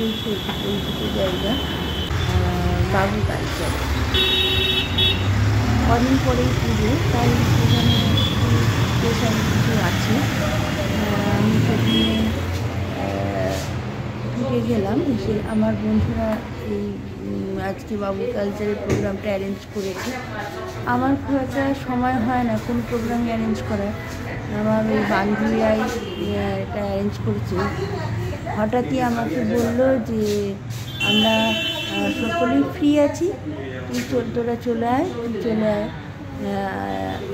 সকলেই পরিচিত জায়গা বাবু কালচার। কদিন পরেই পুজো, তাই সেখানে স্পেশাল কিছু আছে। আমি সেখানে ঢুকে গেলাম। এসে আমার বন্ধুরা এই আজকে বাবু কালচারের প্রোগ্রামটা অ্যারেঞ্জ করেছে। আমার খুব একটা সময় হয় না কোনো প্রোগ্রাম অ্যারেঞ্জ করার। আমার ওই বান্ধবীরাই এটা অ্যারেঞ্জ করেছে। হঠাৎই আমাকে বললো যে আমরা সকলেই ফ্রি আছি, তোরা চলে আয়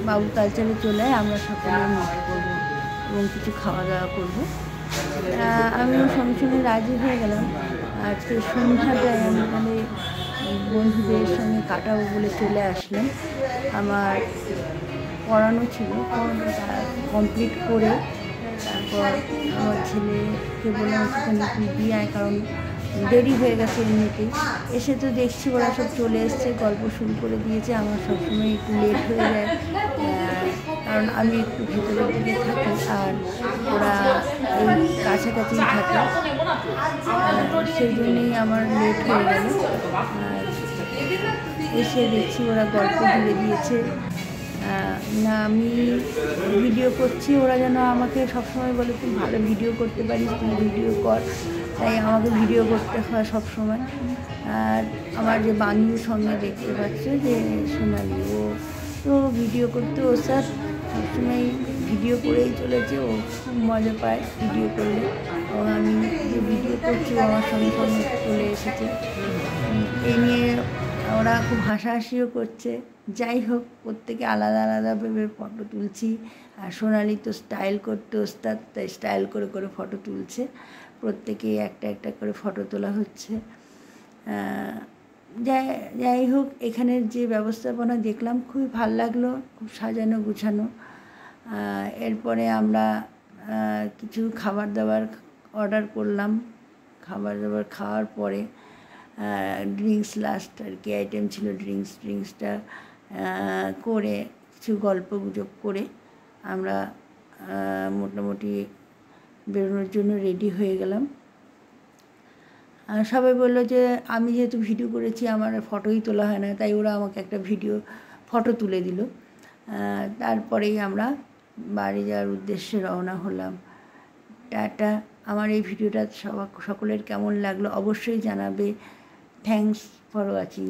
বাবু কালচারে চলে আয়, আমরা সকলে মিট করবো এবং কিছু খাওয়া দাওয়া করবো। আমিও সঙ্গে সঙ্গে রাজি হয়ে গেলাম। আজকে সন্ধ্যাটায় আমি মানে বন্ধুদের সঙ্গে কাটাবো বলে চলে আসলাম। আমার পড়ানো ছিল, কমপ্লিট করে তারপর আমার ছেলেকে বললাম তুই দিয়ে আয়, কারণ দেরি হয়ে গেছে এমনিতেই। এসে তো দেখছি ওরা সব চলে এসছে, গল্প শুরু করে দিয়েছে। আমার সবসময় একটু লেট হয়ে যায়, কারণ আমি একটু ভেতরের দিকে থাকি আর ওরা এই কাছাকাছি থাকে, সেই জন্যেই আমার লেট হয়ে গেল। এসে দেখছি ওরা গল্প জুড়ে দিয়েছে। না আমি ভিডিও করছি, ওরা যেন আমাকে সবসময় বলে তুই ভালো ভিডিও করতে পারিস, তুই ভিডিও কর, তাই আমাকে ভিডিও করতে হয় সবসময়। আর আমার যে বান্ধবীর সঙ্গে দেখতে পাচ্ছে যে সোনালি, ও তো ভিডিও করতে ও স্যার সবসময় ভিডিও করেই চলেছে, ও খুব মজা পায় ভিডিও করলে। এবং আমি যে ভিডিও করছি আমার সঙ্গে সঙ্গে চলে এসেছে। এই নিয়ে ওরা খুব হাসাহাসিও করছে। যাই হোক, প্রত্যেকে আলাদা আলাদাভাবে ফটো তুলছি। আর সোনালি তো স্টাইল করতে ওস্তাদ, তাই স্টাইল করে করে ফটো তুলছে। প্রত্যেকে একটা একটা করে ফটো তোলা হচ্ছে। যাই হোক, এখানের যে ব্যবস্থাপনা দেখলাম খুবই ভালো লাগলো, খুব সাজানো গুছানো। এরপরে আমরা কিছু খাবার দাবার অর্ডার করলাম। খাবার দাবার খাওয়ার পরে ড্রিঙ্কস লাস্ট আর কি আইটেম ছিল, ড্রিঙ্কসটা করে কিছু গল্প গুজব করে আমরা মোটামুটি বেরোনোর জন্য রেডি হয়ে গেলাম। সবাই বললো যে আমি যেহেতু ভিডিও করেছি আমার ফটোই তোলা হয় না, তাই ওরা আমাকে একটা ফটো তুলে দিল। তারপরেই আমরা বাড়ি যাওয়ার উদ্দেশ্যে রওনা হলাম। টাটা। আমার এই ভিডিওটা সকলের কেমন লাগলো অবশ্যই জানাবে। Thanks for watching.